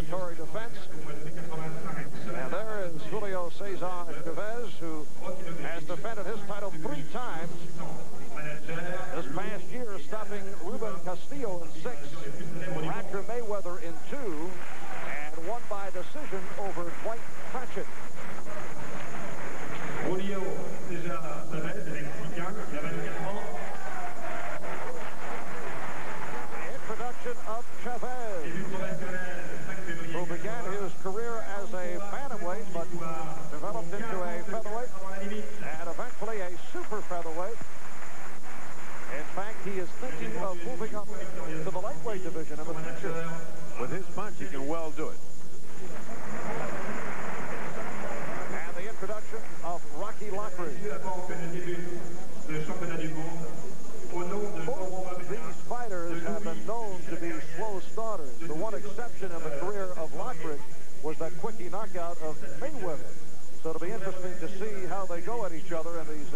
mandatory defense. And there is Julio Cesar Chavez, who has defended his title 3 times. This past year, stopping Ruben Castillo in 6, Roger Mayweather in 2, and won by decision over Dwight Pratchett. Julio Cesar Chavez, le Mexicain, il a 24 ans. The introduction of Chavez, who began his career as a bantamweight, but developed into a featherweight and eventually a super featherweight. In fact, he is thinking of moving up to the lightweight division in the future. With his punch, he can well do it. And the introduction of Rocky Lockridge. Both these fighters have been known to be slow starters. The one exception in the career of Lockridge was that quickie knockout of Mayweather. So it'll be interesting to see how they go at each other in these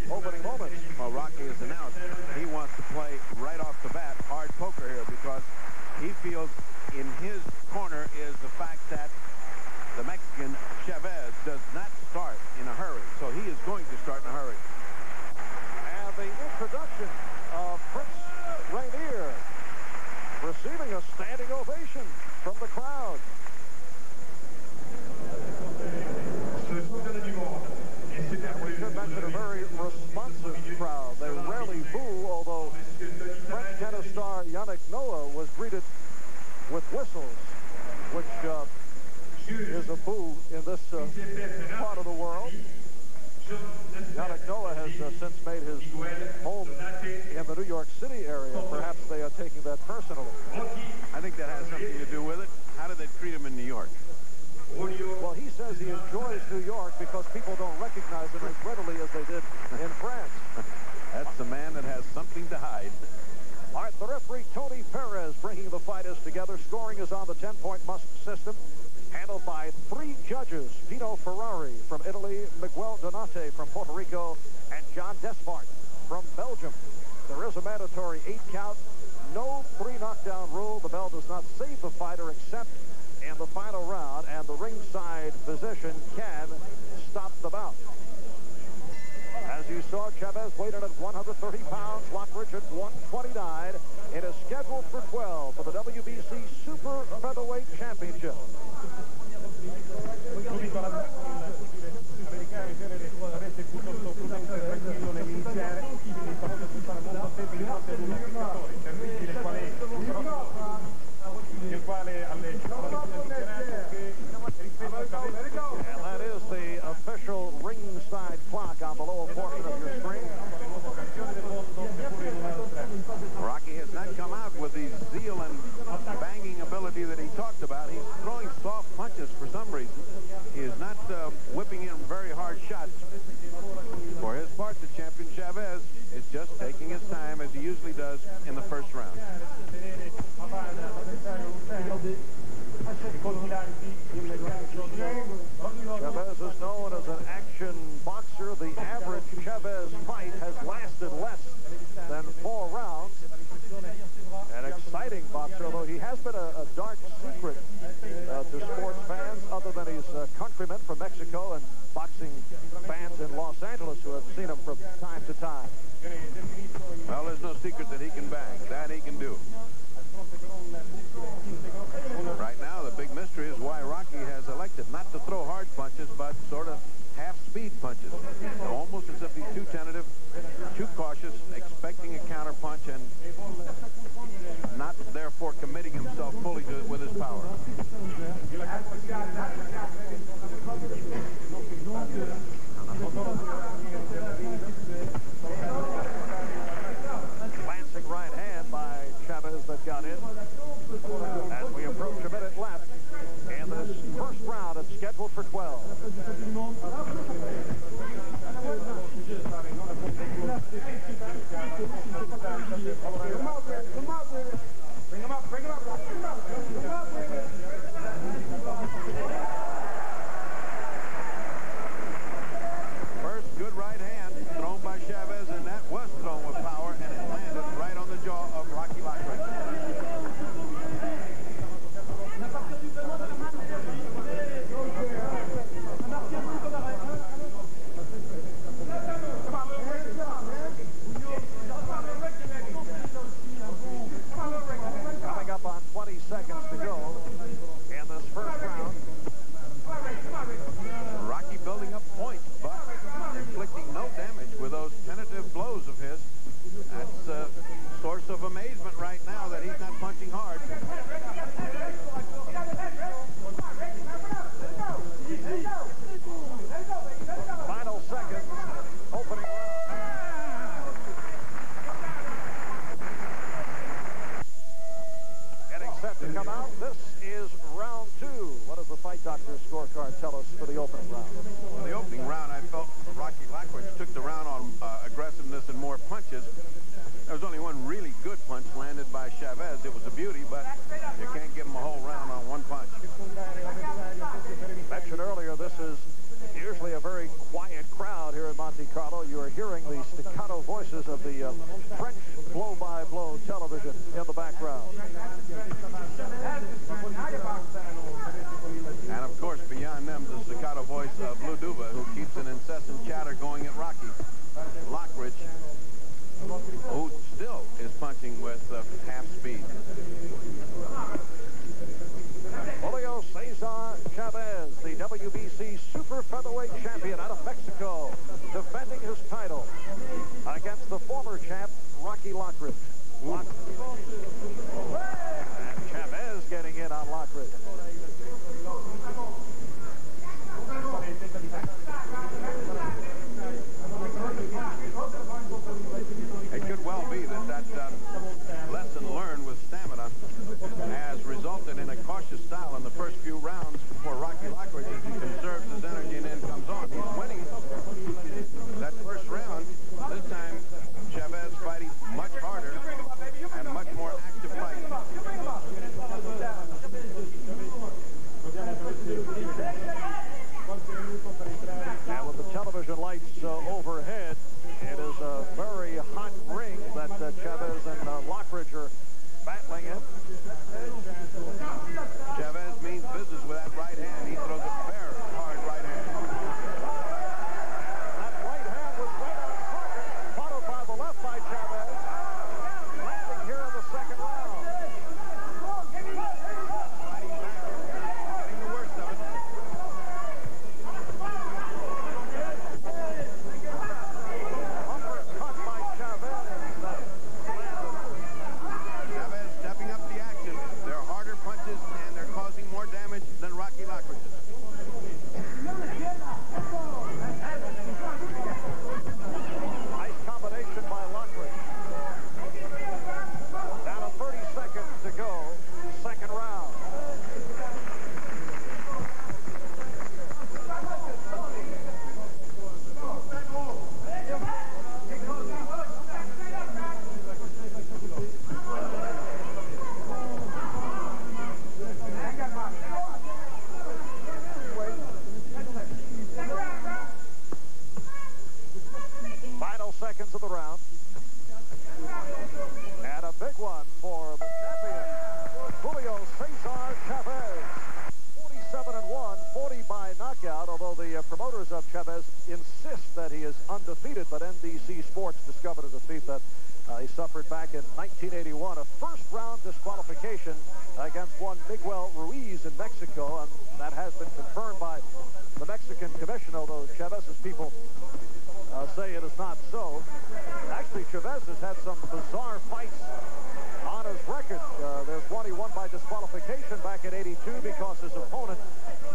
opening moments. Well, Rocky has announced he wants to play right off the bat hard poker here because he feels in his corner is the fact that the Mexican Chavez does not start in a hurry. So he is going to start in a hurry. And the introduction of Prince Rainier receiving a standing ovation from the crowd. And we should mention a very responsive crowd. They rarely boo, although French tennis star Yannick Noah was greeted with whistles, which is a boo in this part of the world. Yannick Noah has since made his home in the New York City area. Perhaps they are taking that personally. I think that has something to do with it. How do they treat him in New York? Well, he says he enjoys New York because people don't recognize him as readily as they did in France. That's a man that has something to hide. All right, the referee, Tony Perez, bringing the fighters together. Scoring is on the 10-point must system, handled by 3 judges: Pino Ferrari from Italy, Miguel Donate from Puerto Rico, and John Despart from Belgium. There is a mandatory 8-count, no 3-knockdown rule. The bell does not save the fighter except in the final round, and the ringside physician can stop the bout. As you saw, Chavez weighed in at 130 pounds, Lockridge at 129. It is scheduled for 12 for the WBC Super Featherweight Championship. And that is the official ringside clock on the lower portion of your screen. Rocky has not come out with the zeal and banging ability that he talked about. He's throwing soft punches for some reason. He is not whipping in very hard shots. For his part, the champion Chavez is just taking his time as he usually does in the first round. Chavez is known as an action boxer. The average Chavez fight has lasted less than 4 rounds. An exciting boxer, although he has been a dark secret to sports fans, other than his countrymen from Mexico and boxing fans in Los Angeles who have seen him from time to time. Well, there's no secret that he can bang. That he can do. Right now, the big mystery is why Rocky has elected not to throw hard punches, but sort of half-speed punches. Almost as if he's too tentative, too cautious, expecting a counter punch, and not therefore committing himself fully to it with his power. Glancing right hand by Chavez 20 seconds to go in this first round. Rocky building up points, but inflicting no damage with those tentative blows of his. That's a source of amazement right now that he's not punching hard. Final seconds, opening round. Getting set to come out. This is round 2. What does the fight doctor's scorecard tell us for the opening round? In the opening round, I felt Rocky Lockridge took the round on aggressiveness and more punches. There was only one really good punch landed by Chavez. It was a beauty, but you can't give him a whole round on one punch. Mentioned earlier, this is usually a very quiet crowd here in Monte Carlo. You are hearing the staccato voices of the French blow-by-blow television in the background. And of course, beyond them, the staccato voice of Blue Duva, who keeps an incessant chatter going at Rocky. Lockridge, who still is punching with half speed. Julio Cesar Chavez, the WBC super featherweight champion out of Mexico, defending his title against the former champ, Rocky Lockridge. And Chavez getting in on Lockridge. It could well be that lesson learned with stamina has resulted in a cautious style in the first few rounds for Rocky Lockridge as he conserves his energy and then comes on. He's winning that first round. This time, Chavez fighting much harder and much more active fight. And with the television lights overhead, it is a very hot ring that Chavez and Lockridge are battling in. Chavez means business with that right hand. He throws a very hard right hand. That right hand was right on target, followed by the left by Chavez. Landing here in the second round. Fighting back, getting the worst of it. Uppercut by Chavez. Chavez stepping up the action. They're harder punches, and they're causing more damage than Rocky Lockridge's. Nice combination by Lockridge. Down to 30 seconds to go. Second round. Final seconds of the round. And a big one for the champion, Julio Cesar Chavez. 47-1, 40 by knockout, although the promoters of Chavez insist that he is undefeated, but NBC Sports discovered a defeat that he suffered back in 1981, a first-round disqualification against one Miguel Ruiz in Mexico, and that has been confirmed by the Mexican commission, although Chavez's people say it is not so. Actually, Chavez has had some bizarre fights on his record. There's one he won by disqualification back in '82 because his opponent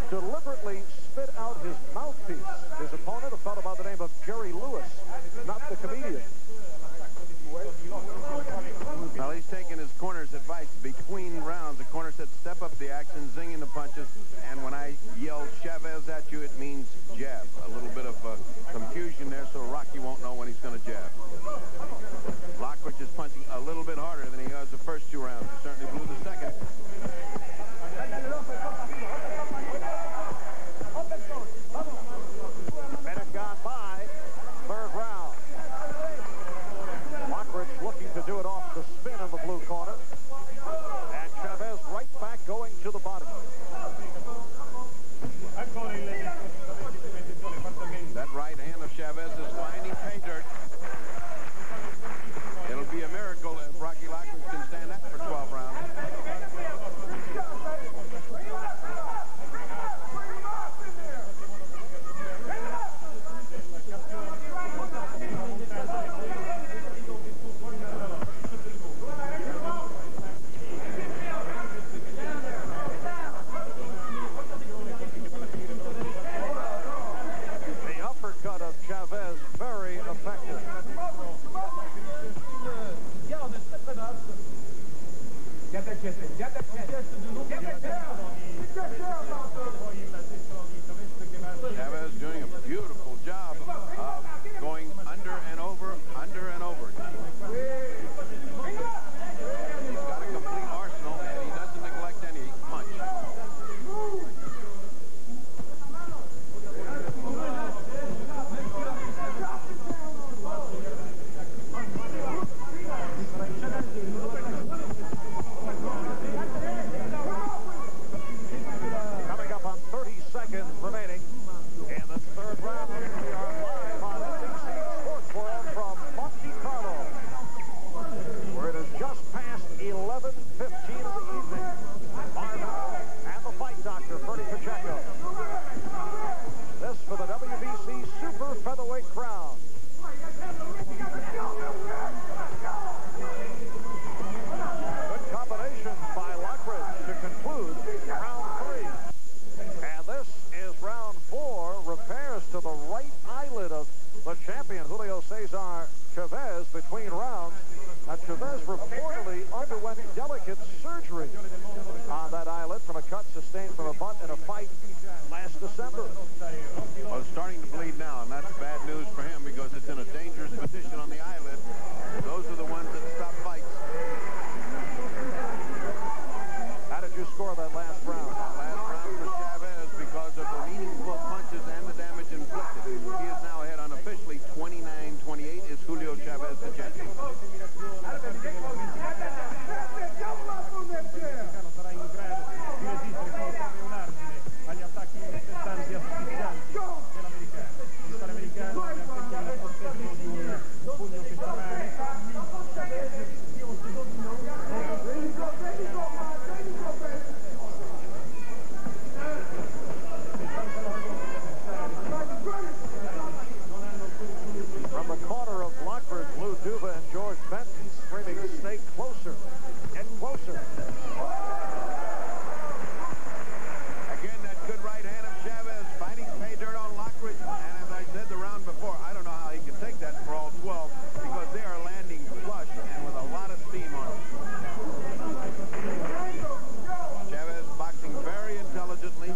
deliberately spit out his mouthpiece. His opponent, a fellow by the name of Jerry Lewis, not the comedian. Well, he's taking his corner's advice between rounds. The corner said, step up the action, zinging the punches, and when I yell Chavez at you, it means jab. A little bit of confusion there, so Rocky won't know when he's going to jab. Lockridge is punching a little bit harder than he was the first two rounds. He certainly blew the second. Minute gone by, third round. Lockridge looking to do it off the spin in the blue corner. And Chavez right back going to the body. That right hand of Chavez is finding pay dirt. It'll be a miracle if Rocky Lockridge can stand that for 12 rounds. Chavez doing a beautiful job of going under and over, under and over. He's got a complete arsenal, and he doesn't neglect any punch. Coming up on 30 seconds remaining in the third round. We are live on NBC Sports World from Monte Carlo, where it is just past 11:15 of the evening. Marvel and the fight doctor, Bernie Pacheco. This for the WBC Super Featherweight crown. Good combinations by Lockridge to conclude round 3. And this is round 4. Repairs to the right eyelid of the champion, Julio Cesar Chavez, between rounds. Chavez reportedly underwent delicate surgery on that eyelid from a cut sustained from a butt in a fight last December. Well, it's starting to bleed now, and that's bad news for him because it's in a dangerous position on the eyelid. Those are the ones that stop fights. How did you score that last round? Last round for Chavez because of the meaningful punches and the damage inflicted. He is now ahead unofficially 29-28 is Julio Chavez the champion. From the corner of Lockridge, Lou Duva and George Benton screaming, "Stay closer, get closer." Again, that good right hand of Chavez fighting pay dirt on Lockridge. And as I said the round before, I don't know how he can take that for all 12 because they are landing flush and with a lot of steam on them. Chavez boxing very intelligently.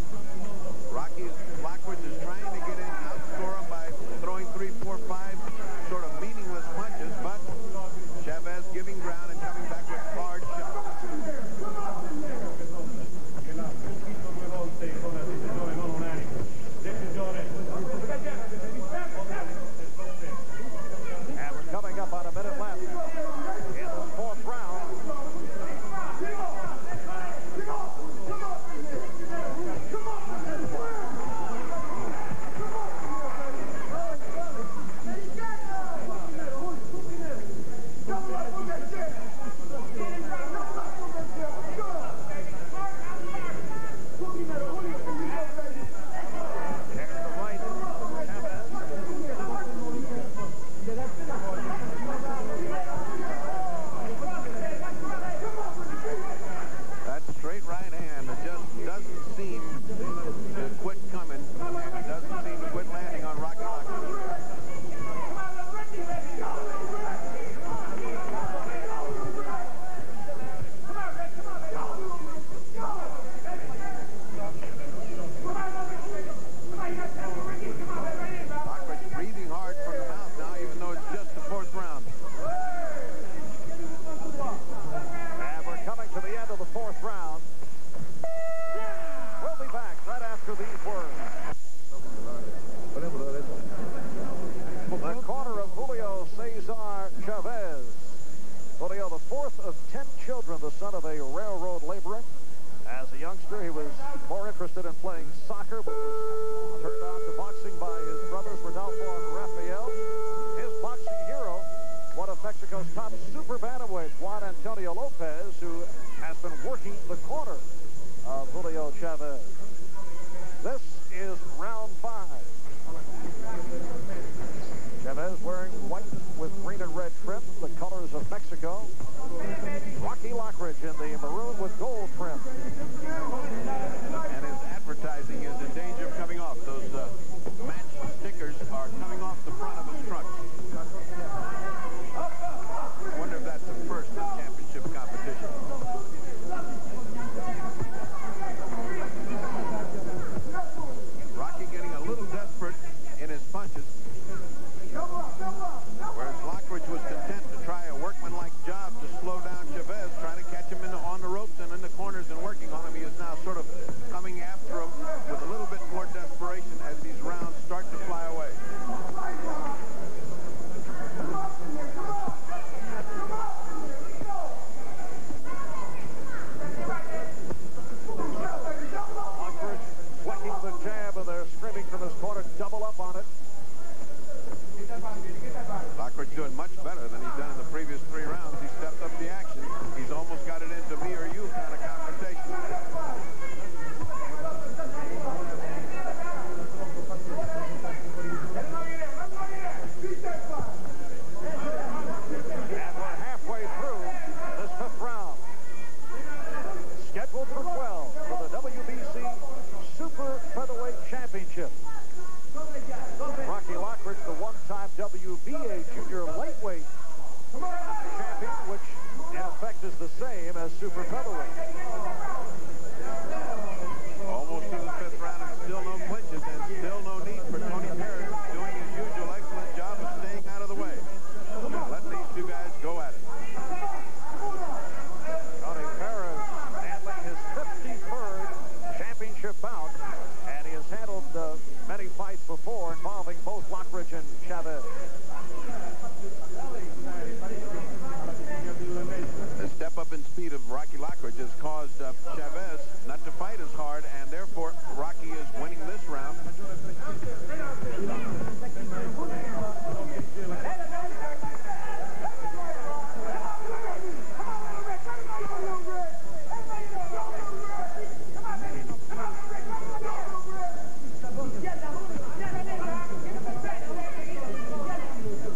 Lockridge is trying to get in, outscore him by throwing 3, 4, 5 sort of meaningless punches, but Chavez giving ground and coming back with hard shots. And we're coming up on a minute left in this 4th round. That straight right hand, it just doesn't seem to quit coming, and it doesn't seem to quit landing on Rocky Lockridge. Lockridge breathing hard from the mouth now, even though it's just the 4th round. And we're coming to the end of the 4th round. We'll be back right after these words. The corner of Julio Cesar Chavez. Julio, the 4th of 10 children, the son of a railroad laborer. As a youngster, he was more interested in playing soccer, but was turned on to boxing by his brothers, Rodolfo and Rafael. His boxing hero, one of Mexico's top super bantamweights, Juan Antonio Lopez, who has been working the corner of Julio Chavez. This is round 5. Chavez wearing white with green and red trim, the colors of Mexico. Rocky Lockridge in the maroon with gold trim. And his advertising is in danger of coming off. Those match stickers are coming off the front of his trunk. I wonder if that's the first in championship competition. 12 for the WBC Super Featherweight Championship. Rocky Lockridge, the one-time WBA Junior Lightweight champion, which in effect is the same as Super Featherweight. Almost to the fifth round and still no clinches and still no need for Tony Perez doing his usual excellent job of staying out of the way. Let these two guys go at it. Tony Perez handling his 53rd championship bout, and he has handled many fights before involving both Lockridge and Chavez. The step up in speed of Rocky Lockridge has caused Chavez not to fight as hard, and therefore Rocky is winning this round.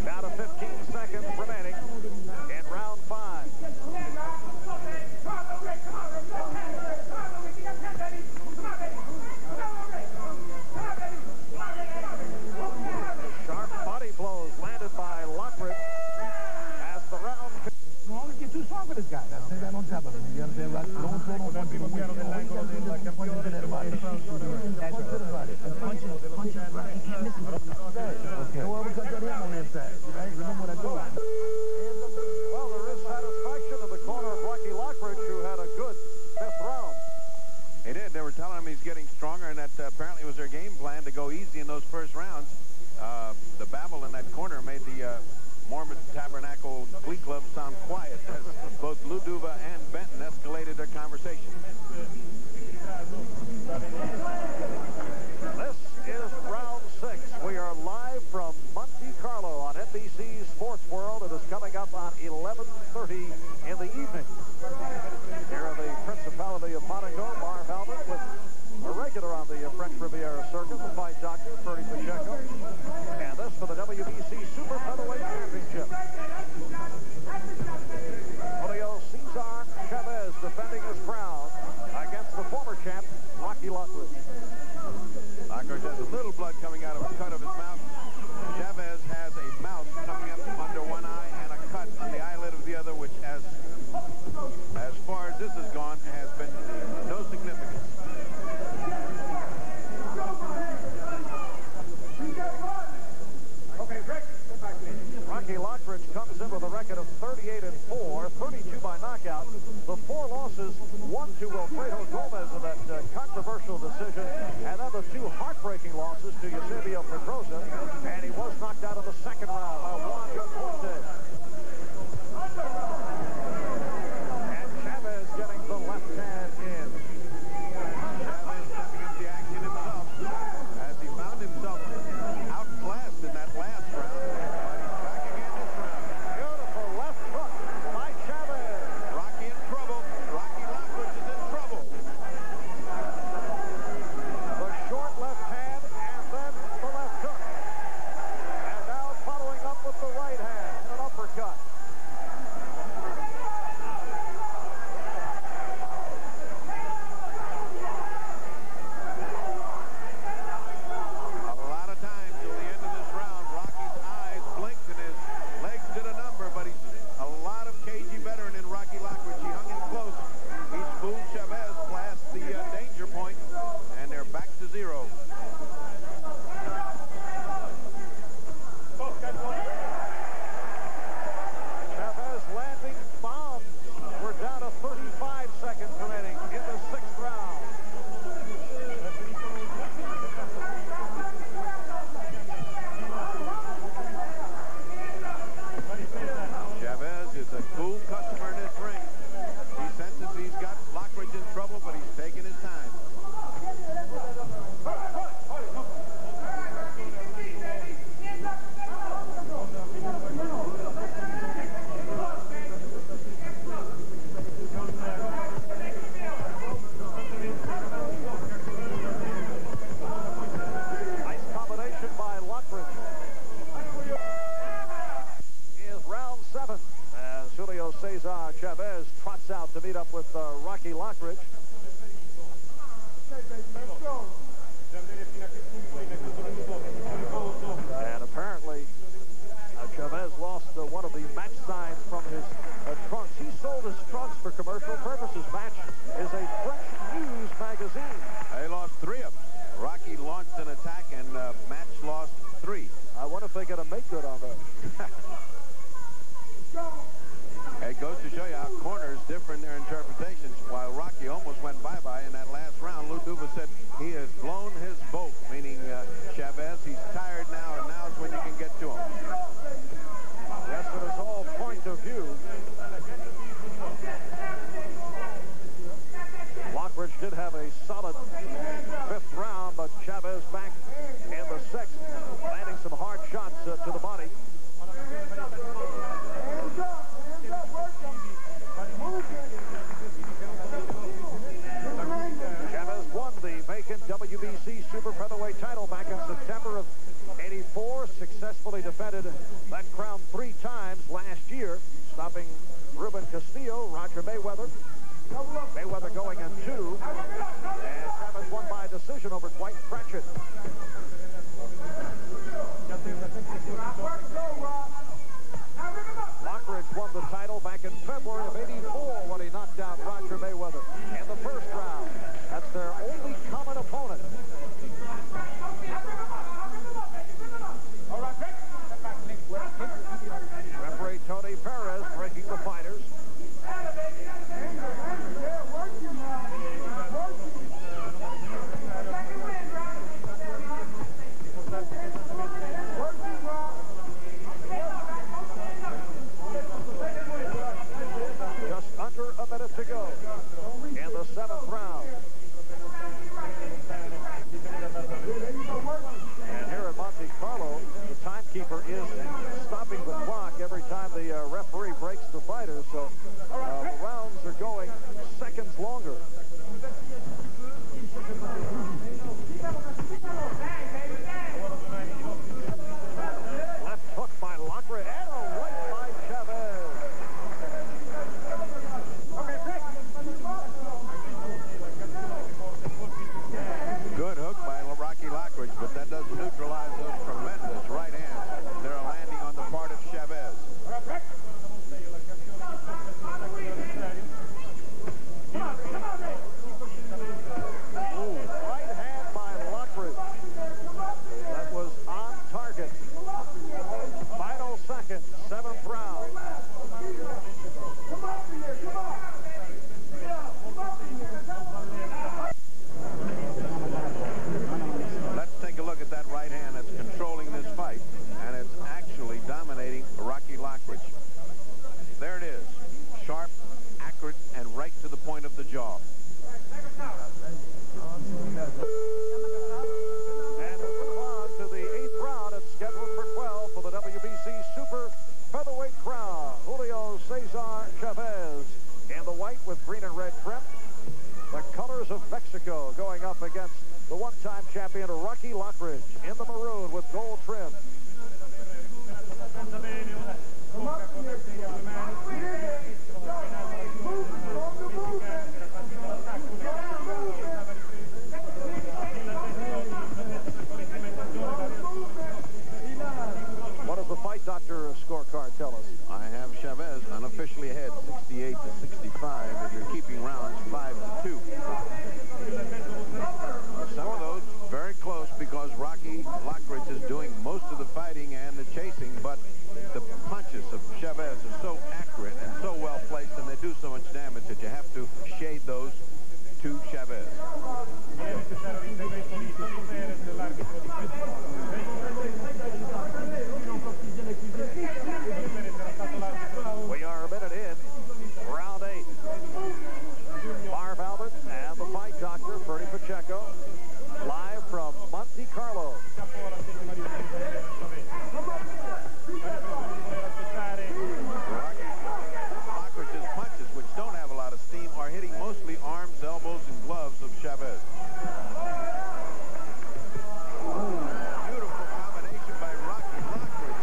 Down to 15 seconds remaining in round 5. Sharp body blows landed by Lockridge as the round. You're too strong for this guy. Say that on top of him. You understand? Like, don't throw no punches. That's right. Punches, right. You can't miss him. Okay. Don't overcut that hand on the inside. Right? Remember what I told you. Well, there is satisfaction in the corner of Rocky Lockridge, who had a good 5th round. He did. They were telling him he's getting stronger, and that apparently was their game plan to go easy in those first rounds. The babble in that corner made the Mormon Tabernacle Glee Club sound quiet as both Luduva and Benton escalated their conversation. This is round 6. We are live from Monte Carlo on NBC Sports World. It is coming up on 11:30 in the evening. Here in the Principality of Monaco, Marv Albert with a regular on the French Riviera circuit, the fight doctor, Ferdy Pacheco. And this for the WBC Super Featherweight Championship. Julio Cesar Chavez defending his crown against the former champ, Rocky Lockridge. Lockridge has a little blood coming out of a cut of his mouth. Chavez has a mouse coming up under one eye and a cut on the eyelid of the other, which as far as this has gone, has been no significance. Rocky Lockridge comes in with a record of 38-4, 32 by knockout. The 4 losses, 1 to Wilfredo Gomez in that controversial decision, and then the 2 heartbreaking losses to Eusebio Pedrosa, and he was knocked out in the 2nd round by Juan Ponte. And Chavez getting the left hand in. Chavez stepping up the action himself as he found himself outclassed in that last round. Back again this round. Beautiful left hook by Chavez. Rocky in trouble. Rocky Lockridge is in trouble. The short left hand and then the left hook. And now following up with the right hand and an uppercut. A lot of times till the end of this round, Rocky's eyes blinked and his legs did a number, but he's a lot of cagey veteran in Rocky Lockridge. He hung in close. He spooled Chavez past the danger point, and they're back to 0. Chavez landing bombs. We're down to 35 seconds remaining in the 6th round. Chavez is a cool customer in this ring. He senses he's got Lockridge in trouble, but he's taking his time. Nice combination by Lockridge. Is round 7 as Julio Cesar Chavez trots out to meet up with Rocky Lockridge. they going to make good on that? It goes to show you how corners differ in their interpretations. While Rocky almost went bye-bye in that last round, Lou Duva said he has blown his boat, meaning Chavez. He's tired now, and now's when you can get to him. Yes, it is all point of view. Lockridge did have a solid 5th round, but Chavez back in the 6th, landing some hard shots to the body. Chavez won the vacant WBC Super Featherweight title back in September of '84. Successfully defended that crown 3 times last year, stopping Ruben Castillo, Roger Mayweather. Mayweather going in 2, and Chavez won by decision over Dwight Pratchett. Lockridge won the title back in February of '84 when he knocked out Roger Mayweather in the 1st round. That's their only common opponent. Referee Tony Perez breaking the fighters. Just under a minute to go in the 7th round. And here at Monte Carlo, the timekeeper is stopping the clock every time the referee breaks the fighters, so the rounds are going seconds longer. Left hook by Lockridge and a right by Chavez. Good hook by Rocky Lockridge, but that doesn't neutralize those tremendous right hands that are landing on the part of Chavez. Ooh, right hand by Lockridge. That was on target. Final second, 7th round. Let's take a look at that right hand that's controlling this fight, and it's actually dominating Rocky Lockridge. There it is. Sharp, accurate, and right to the point of the jaw. And we'll move on to the 8th round. It's scheduled for 12 for the WBC Super Featherweight crown. Julio Cesar Chavez in the white with green and red trim. The colors of Mexico going up against the one-time champion Rocky Lockridge in the maroon with gold trim. What does the fight doctor scorecard tell us? I have Chavez unofficially ahead 68-65, and you're keeping rounds 5-2. Some of those very close because Rocky Lockridge is doing most of the fighting and the chasing, but the punches of Chavez are so accurate and so well placed, and they do so much damage that you have to shade those to Chavez. We are a minute in, round 8. Marv Albert and the fight doctor, Bernie Pacheco, live from Monte Carlo. Lockridge's punches, which don't have a lot of steam, are hitting mostly arms, elbows, and gloves of Chavez. Beautiful combination by Rocky Lockridge.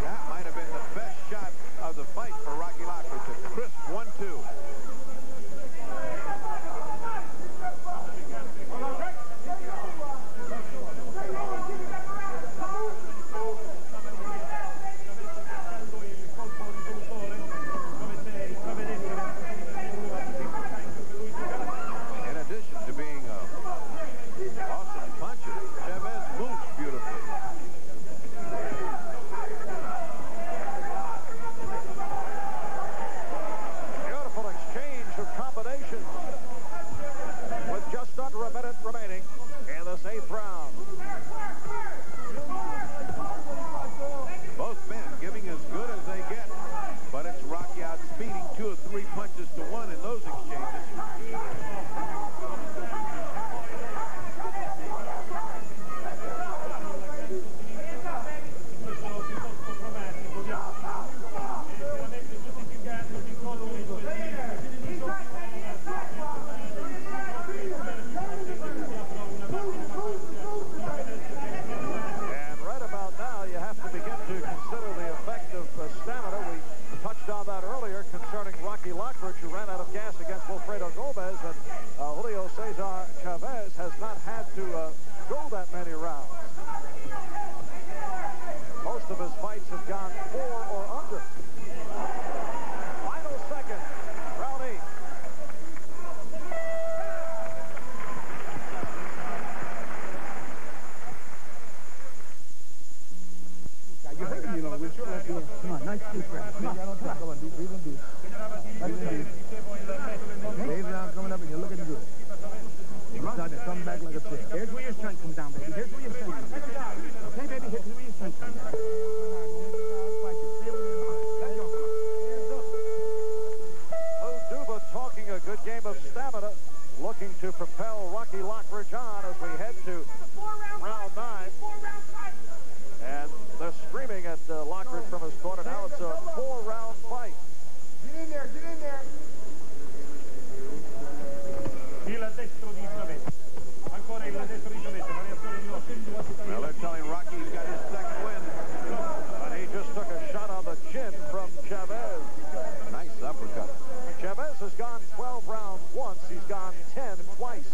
That might have been the best shot of the fight for Rocky Lockridge. A crisp 1-2. In addition to being a back like a chair. Here's where your strength comes down, baby. Here's where your strength comes down. Okay, baby, here's where your strength comes down. Duba talking a good game of stamina, looking to propel Rocky Lockridge on as we head to round 9. And they're screaming at Lockridge from his corner. Now it's a 4-round fight. Get in there, get in there. Well, they're telling Rocky he's got his second win. And he just took a shot on the chin from Chavez. Nice uppercut. Chavez has gone 12 rounds once. He's gone 10 twice.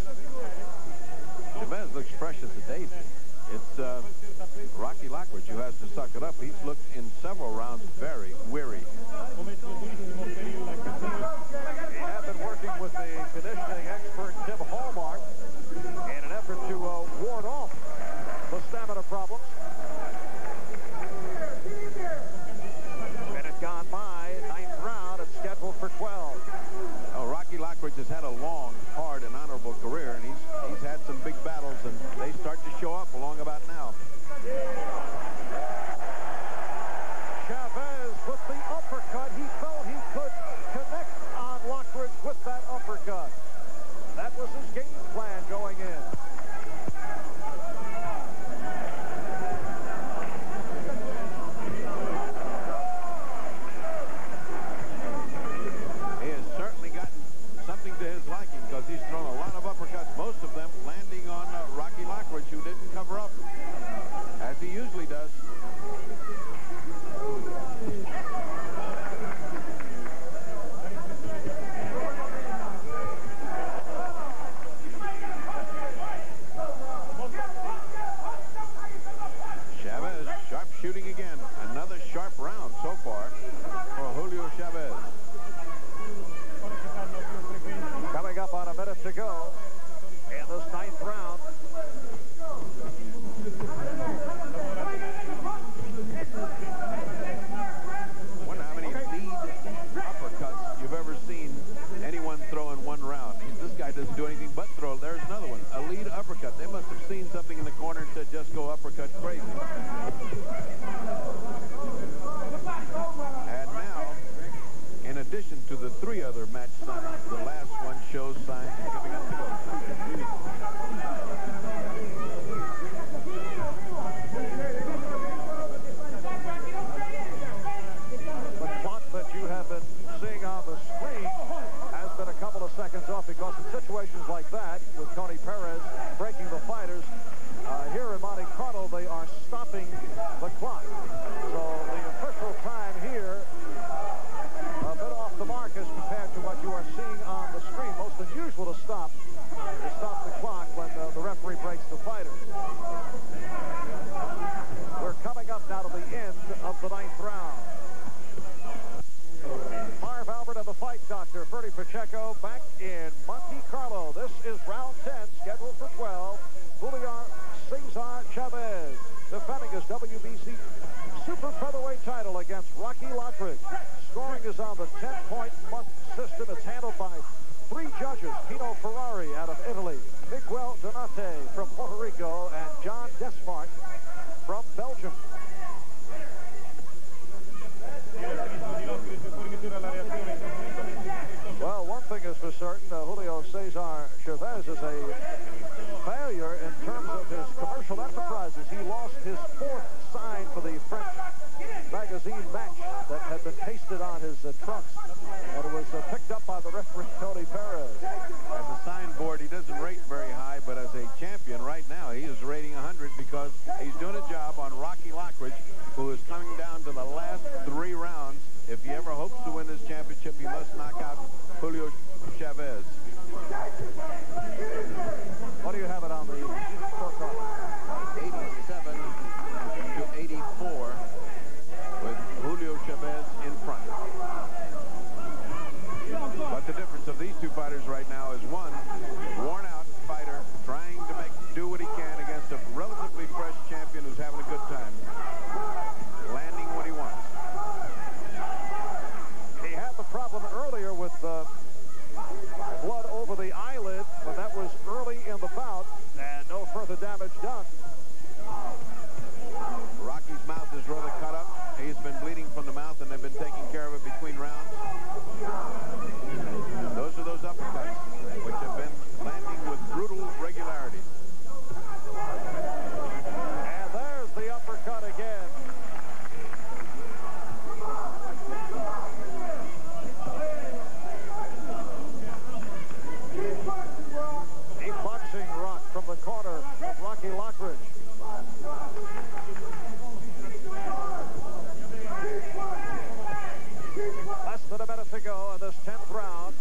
Chavez looks fresh as a daisy. It's Rocky Lockridge who has to suck it up. He's looked in several rounds very weary. He had been working with the conditioning expert Tim Hallmark in an effort to ward off the stamina problems. Minute gone by, 9th round. It's scheduled for 12. Oh, Rocky Lockridge has had a long, hard, and honorable career, and he's had some big battles, and they start to show up along about now. Chavez with the uppercut. He felt he could connect on Lockridge with that uppercut. That was his game plan going in. He has certainly gotten something to his liking because he's thrown a lot of uppercuts, most of them landing on Rocky Lockridge, who didn't cover up, as he usually does. Chavez, sharp shooting again. Another sharp round so far for Julio Chavez. Coming up on a minute to go in this 9th round. I wonder how many lead uppercuts you've ever seen anyone throw in one round. This guy doesn't do anything but throw. There's another one, a lead uppercut. They must have seen something in the corner to just go uppercut crazy. And now, in addition to the 3 other match signs, the last one shows signs of giving up the go. The clock that you have been seeing on the screen has been a couple of seconds off because in situations like that, with Tony Perez breaking the fighters, here in Monte Carlo, they are stopping the clock. So the official time here, a bit off the mark as compared to what you are seeing on the screen. Most unusual to stop the clock when the referee breaks the fighters. We're coming up now to the end of the 9th round. Marv Albert and the Fight Doctor, Ferdy Pacheco, back in Monte Carlo. This is round 10, scheduled for 12. Julio Cesar Chavez defending his WBC Super Featherweight title against Rocky Lockridge. Scoring is on the 10-point month system. It's handled by 3 judges, Pino Ferrari out of Italy, Miguel Donate from Puerto Rico, and John Desmart from Belgium. Well, one thing is for certain, Julio Cesar Chavez is a failure in terms of his commercial enterprises. He lost his 4th sign for the French magazine Match that had been pasted on his trunks, and it was picked up by the referee Tony Perez. As a signboard, he doesn't rate very high, but as a champion right now, he is rating 100 because he's doing a job on Rocky Lockridge, who is coming down to the last 3 rounds. If he ever hopes to win this championship, he must knock out Julio Chavez. What do you have it on the scorecard? 87 to 84 with Julio Chavez in front. But the difference of these 2 fighters right now is one worn-out fighter trying to do what he can against a relatively fresh champion who's having a good time, landing what he wants. He had the problem earlier with blood over the eyelid the corner of Rocky Lockridge. Less than a minute to go in this 10th round.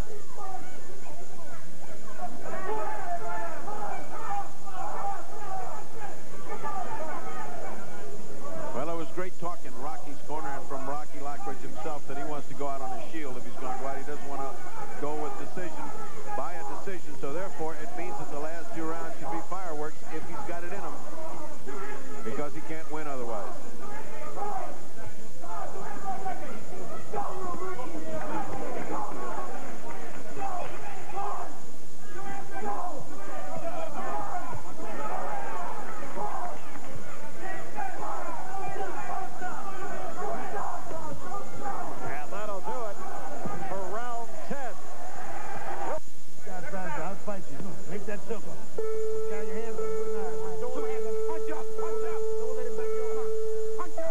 Well, it was great talk in Rocky's corner and from Rocky Lockridge himself that he wants to go out on his shield if he's going to go out. He doesn't want to go with decision, by a decision. So therefore, it means that the last 2 rounds should be fireworks if he's got it in him, because he can't win otherwise. Make that circle. Carry your hands up. Don't let him punch up. Punch up. Don't let him back your arm. Punch up.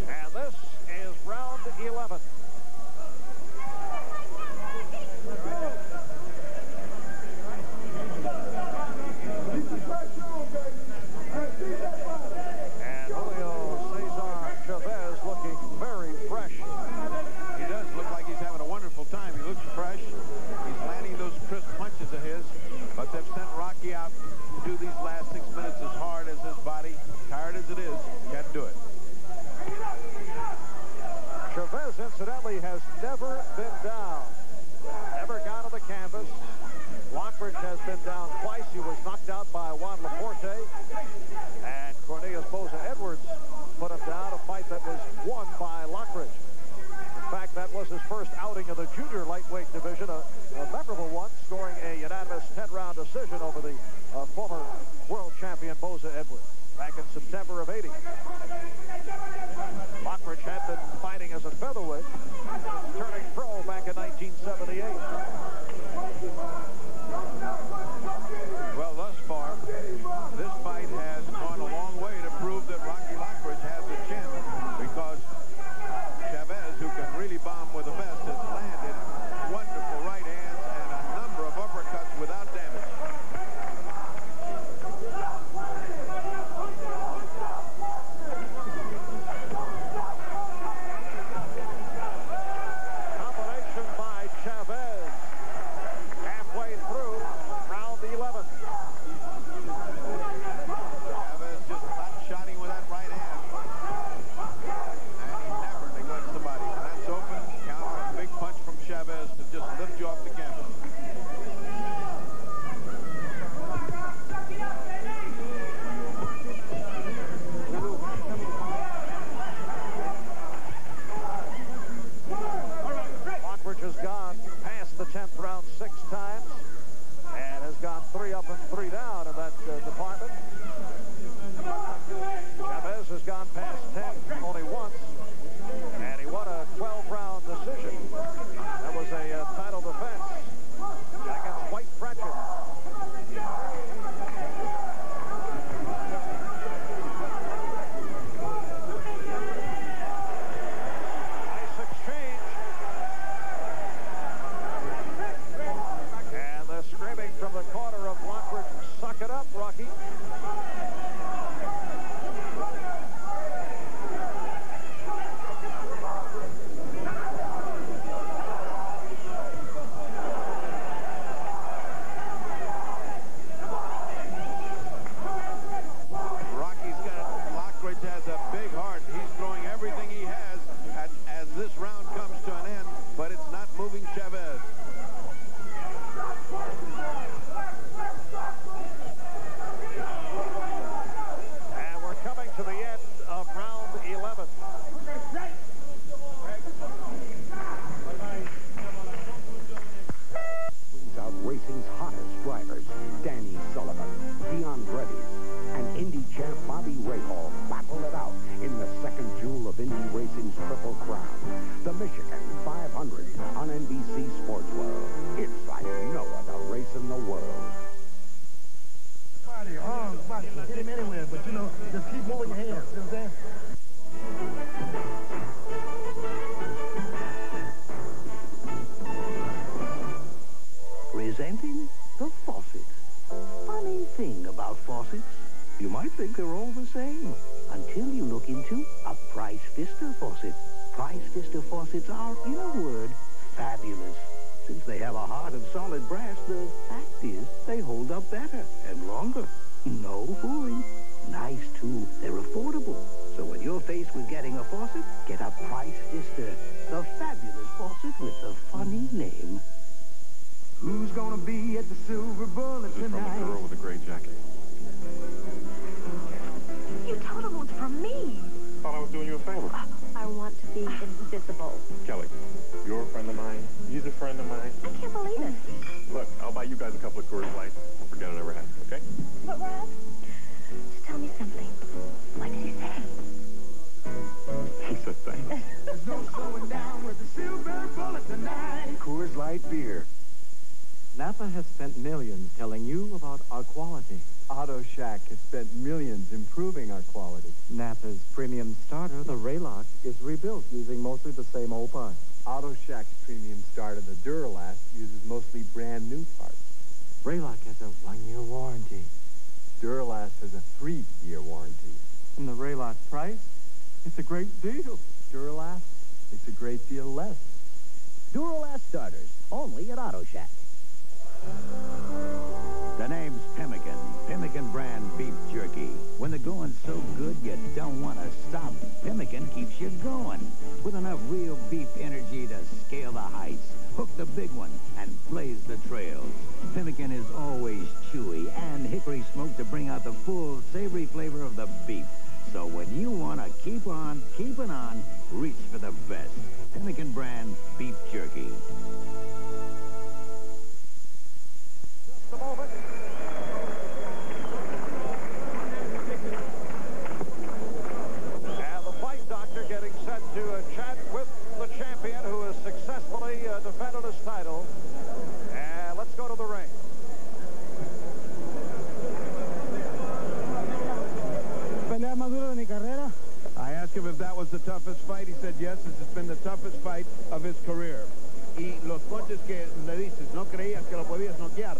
And this is round 11. And Julio Cesar Chavez looking very fresh. He does look like he's having a wonderful time. He looks fresh. He's landing those crisp punches of his, but they've sent Rocky out to do these last 6 minutes as hard as his body, tired as it is, can't do it. Chavez, incidentally, has never been down. Never gone to the canvas. Lockridge has been down twice. He was knocked out by Juan Laporte. And Cornelius Boza Edwards put him down, a fight that was won by Lockridge. In fact, that was his first outing of the junior lightweight division, a memorable one, scoring a unanimous 10-round decision over the former world champion Boza Edwards back in September of '80. Lockridge had been fighting as a featherweight, turning pro back in 1978. Well, thus far, this fight has gone a long way to prove that Rocky Lockridge has a chin, because Chavez, who can really bomb with the best, has landed wonderful right hands and a number of uppercuts without damage. Combination by Chavez. Halfway through round 11. Chavez just flat-shotting with that right hand. And he never neglects the body. When that's open, count on a big punch from Chavez to just lift you off the canvas. Lockridge has gone past the 10th round 6 times and has gone 3 up and 3 down in that department. Chavez has gone past 10 only once, and he won a 12-round decision. That was a title defense against White Fratchet. Nice exchange. And the screaming from the corner of Lockridge, suck it up, Rocky. the faucet. Funny thing about faucets, you might think they're all the same until you look into a Price Vista faucet. Price Vista faucets are, in a word, fabulous. Since they have a hard and solid brass, the fact is they hold up better and longer. No fooling. Nice, too. They're affordable. So when you're faced with getting a faucet, get a Price Vista, the fabulous faucet with the funny name. Who's gonna be at the Silver Bullet This is from tonight? the girl with the gray jacket. You told him it was from me. Thought I was doing you a favor. I want to be invisible. Kelly, you're a friend of mine. He's a friend of mine. I can't believe it. Look, I'll buy you guys a couple of Coors Lights. We'll forget it ever happened, okay? But, Rob, just tell me something. What did he say? He said thanks. There's no slowing down with the Silver Bullet tonight. Coors Light beer. Napa has spent millions telling you about our quality. Auto Shack has spent millions improving our quality. Napa's premium starter, the Raylock, is rebuilt using mostly the same old parts. Auto Shack's premium starter, the Duralast, uses mostly brand new parts. Raylock has a 1-year warranty. Duralast has a 3-year warranty. And the Raylock price? It's a great deal. Duralast, it's a great deal less. Duralast starters, only at Auto Shack. The name's Pemmican. Pemmican brand beef jerky. When the going's so good you don't want to stop, Pemmican keeps you going. With enough real beef energy to scale the heights, hook the big one, and blaze the trails. Pemmican is always chewy and hickory smoked to bring out the full, savory flavor of the beef. So when you want to keep on keeping on, reach for the best. Pemmican brand beef jerky. Just a moment. And the fight doctor getting set to chat with the champion who has successfully defended his title. And let's go to the ring. I asked him if that was the toughest fight. He said yes, this has been the toughest fight of his career. Y los punches que le dices, ¿no creías que lo podías noquear?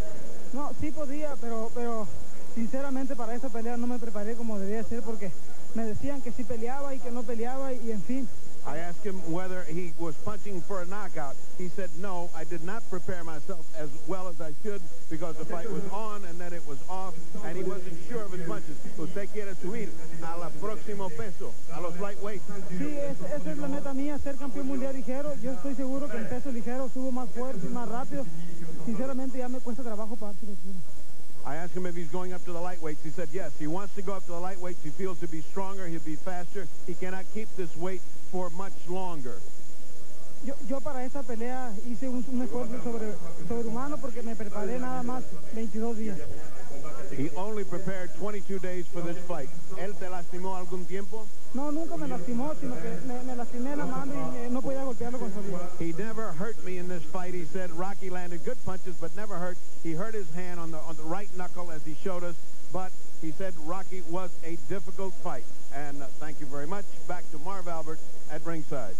No, sí podía, pero sinceramente para esa pelea no me preparé como debía ser porque me decían que sí peleaba y que no peleaba y en fin. I asked him whether he was punching for a knockout. He said, no, I did not prepare myself as well as I should because the fight was on and then it was off, and he wasn't sure of his punches. Usted quiere subir a la próximo peso, a los lightweights. Sí, esa es la meta mía, ser campeón mundial ligero. Yo estoy seguro que en peso ligero subo más fuerte y más rápido. Sinceramente ya me cuesta trabajo para I asked him if he's going up to the lightweights. He said yes. He wants to go up to the lightweights. He feels to be stronger. He'll be faster. He cannot keep this weight for much longer. Yo para esta pelea hice un esfuerzo sobrehumano porque me preparé nada más 22 días. He only prepared 22 days for this fight. ¿Él te lastimó algún tiempo? No, nunca me lastimó, sino que me lastimé la mano y no podía golpearlo con solidez. He never hurt me in this fight. He said Rocky landed good punches, but never hurt. He hurt his hand on the right knuckle as he showed us, but he said Rocky was a difficult fight. And thank you very much. Back to Marv Albert at ringside.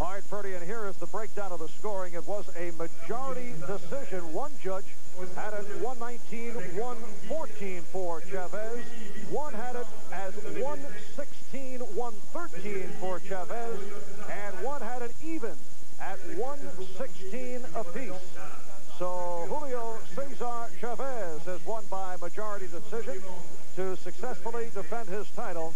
All right, Ferdy, and here is the breakdown of the scoring. It was a majority decision. One judge had it 119-114 for Chavez. One had it as 116-113 for Chavez. And one had it even at 116 apiece. So Julio Cesar Chavez has won by majority decision to successfully defend his title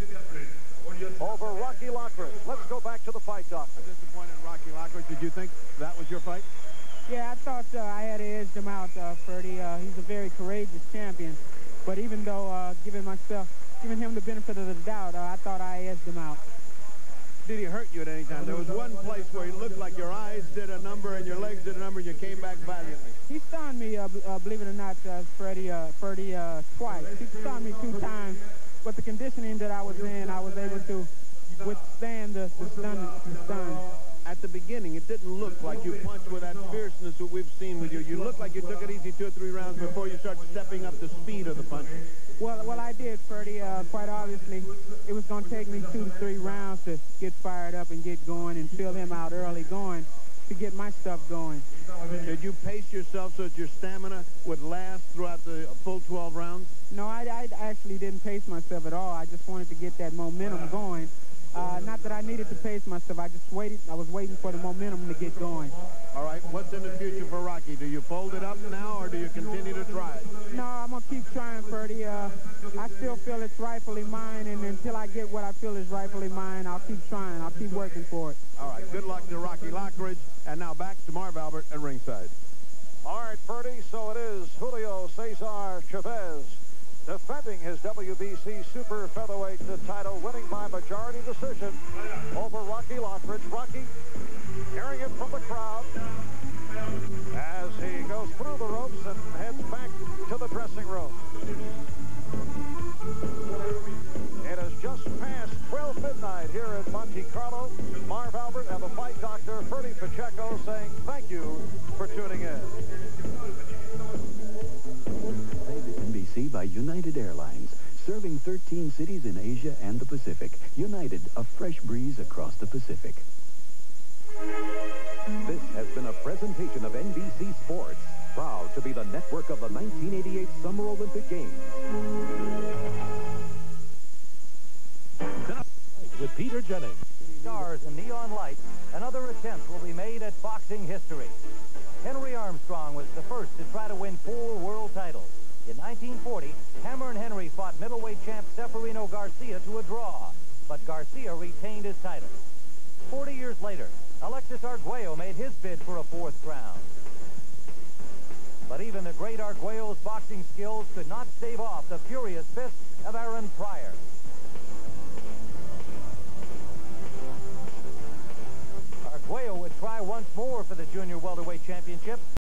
over Rocky Lockridge. Let's go back to the fight doctor. Disappointed Rocky Lockridge. Did you think that was your fight? Yeah, I thought I had edged him out, Ferdy. He's a very courageous champion. But even though giving him the benefit of the doubt, I thought I edged him out. Did he hurt you at any time? There was one place where he looked like your eyes did a number and your legs did a number and you came back valiantly. He stunned me, believe it or not, Ferdy, twice. He stunned me 2 times. But the conditioning that I was in, I was able to withstand the stun. At the beginning, it didn't look like you punched with that fierceness that we've seen with you. You looked like you took it easy 2 or 3 rounds before you started stepping up the speed of the punches. Well, I did, Ferdy. Quite obviously, it was going to take me 2 to 3 rounds to get fired up and get going and fill him out early going to get my stuff going. Did you pace yourself so that your stamina would last throughout the full 12 rounds? No, I actually didn't pace myself at all. I just wanted to get that momentum going. Not that I needed to pace myself. I just waited. I was waiting for the momentum to get going. All right. What's in the future for Rocky? Do you fold it up now, or do you continue to try it? No, I'm going to keep trying, Ferdy. I still feel it's rightfully mine, and until I get what I feel is rightfully mine, I'll keep trying. I'll keep working for it. All right. Good luck to Rocky Lockridge. And now back to Marv Albert at ringside. All right, Ferdy, so it is Julio Cesar Chavez defending his WBC Super Featherweight title, winning by majority decision over Rocky Lockridge. Rocky hearing it from the crowd as he goes through the ropes and heads back to the dressing room. It is just past 12 midnight here in Monte Carlo. Marv Albert and the fight doctor, Ferdy Pacheco, saying thank you for tuning in. NBC by United Airlines, serving 13 cities in Asia and the Pacific. United, a fresh breeze across the Pacific. This has been a presentation of NBC Sports, proud to be the network of the 1988 Summer Olympic Games. With Peter Jennings. Stars and neon lights, another attempt will be made at boxing history. Henry Armstrong was the first to try to win 4 world titles. In 1940, Hammer and Henry fought middleweight champ Seferino Garcia to a draw, but Garcia retained his title. 40 years later, Alexis Arguello made his bid for a 4th crown. But even the great Arguello's boxing skills could not stave off the furious fists of Aaron Pryor. Arguello would try once more for the junior welterweight championship.